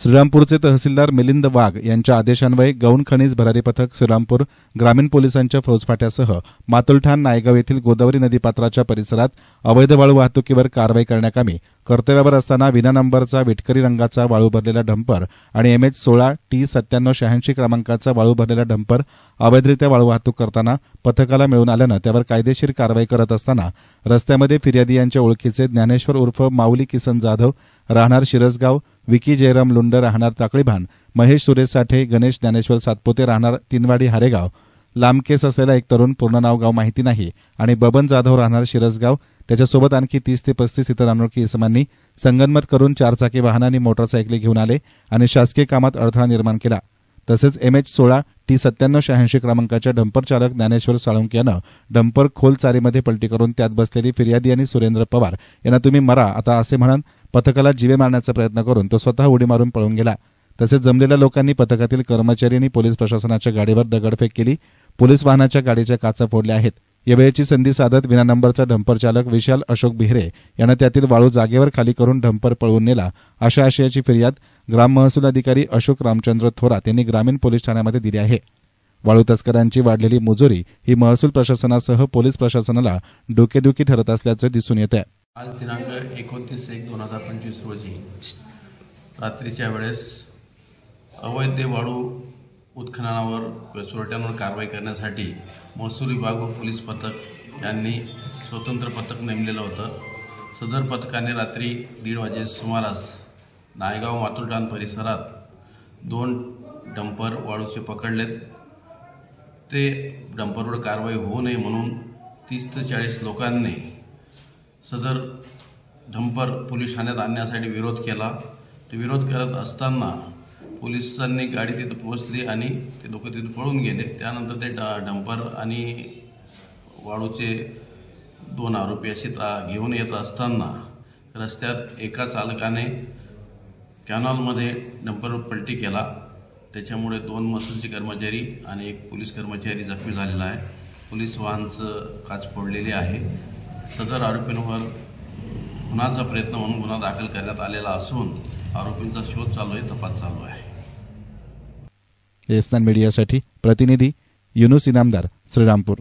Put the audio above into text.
श्रीरामपूरचे तहसीलदार मिलिंद वाघ यांच्या आदेशान्वये गौण खनिज भरारी पथक श्रीरामपूर ग्रामीण पोलिसांच्या फौजफाट्यासह मातुलठाण नायगाव येथील गोदावरी नदीपात्राच्या परिसरात अवैध वाळू वाहतुकीवर कारवाई करण्याकामी कर्तव्यावर असताना विना नंबरचा विटकरी रंगाचा वाळू भरलेला डंपर आणि MH16T9786 क्रमांकाचा वाळू भरलेला डंपर अवैधरित्या वाळू वाहतूक करताना पथकाला मिळून आल्यानं त्यावर कायदेशीर कारवाई करत असताना रस्त्यामध्ये फिर्यादी यांच्या ओळखीचे ज्ञानेश्वर उर्फ माऊली किसन जाधव राहणार शिरसगाव, विकी जयराम लुंड राहणार टाकळीभान, महेश सुरेश साठे, गणेश ज्ञानेश्वर सातपुते राहणार तीनवाडी हारेगाव, लांब केस असलेला एक तरुण पूर्ण नाव गाव माहिती नाही आणि बबन जाधव राहणार शिरसगाव त्याच्यासोबत आणखी 30 ते 35 इतर अनोळखी इसमांनी संगनमत करून चारचाकी वाहनांनी मोटरसायकली घेऊन आले आणि शासकीय कामात अडथळा निर्माण केला। तसेच MH16T9786 क्रमांकाच्या डंपर चालक ज्ञानेश्वर साळुंके यानं डंपर खोल चारीमध्ये पलटी करून त्यात बसलेली फिर्यादी आणि सुरेंद्र पवार यांना तुम्ही मरा आता असे म्हणून पथकाला जीवे मारण्याचा प्रयत्न करून तो स्वतः उडी मारून पळून गेला। तसेच जमलेल्या लोकांनी पथकातील कर्मचारी आणि पोलीस प्रशासनाच्या गाडीवर दगडफेक केली। पोलीस वाहनाच्या गाडीच्या काचा फोडल्या आहेत। या वेळेची संधी साधत विना नंबरचा डंपर चालक विशाल अशोक बिहरे यानं त्यातील वाळू जागेवर खाली करून डंपर पळवून नेला अशा आशयाची फिर्याद ग्राम महसूल अधिकारी अशोक रामचंद्र थोरात यांनी ग्रामीण पोलीस ठाण्यामध्ये दिली आहे। वाळू तस्करांची वाढलेली मुजोरी ही महसूल प्रशासनासह पोलीस प्रशासनाला डोकेदुखी ठरत असल्याचं दिसून येत आहे। आज दिनांक 29/1/2025 रोजी रात्रीच्या वेळेस अवैध वाळू उत्खननावर चोरट्यांवर कारवाई करण्यासाठी महसूल विभाग व पोलीस पथक यांनी स्वतंत्र पथक नेमलेलं होतं। सदर पथकाने रात्री 1:30 वाजे सुमारास नायगाव मातुलठाण परिसरात 2 डंपर वाळूचे पकडलेत। ते डंपरवर कारवाई होऊ नये म्हणून 30 ते 40 लोकांनी सदर डंपर पोलीस ठाण्यात आणण्यासाठी विरोध केला। ते विरोध करत असताना पोलिसांनी गाडी तिथे पोहोचली आणि ते लोक तिथे पळून गेले। त्यानंतर ते डंपर आणि वाळूचे 2 आरोपी अशी घेऊन येत असताना रस्त्यात एका चालकाने कॅनॉलमध्ये डंपरवर पलटी केला। त्याच्यामुळे 2 महसूलचे कर्मचारी आणि 1 पोलीस कर्मचारी जखमी झालेला आहे। पोलीस वाहनाचं काच फोडलेली आहे। सदर आरोपींवर खुनाचा प्रयत्न म्हणून गुन्हा दाखल करण्यात आलेला असून आरोपींचा शोध चालू आहे, तपास चालू आहे। एसनान मीडियासाठी प्रतिनिधी युनुस इनामदार, श्रीरामपूर।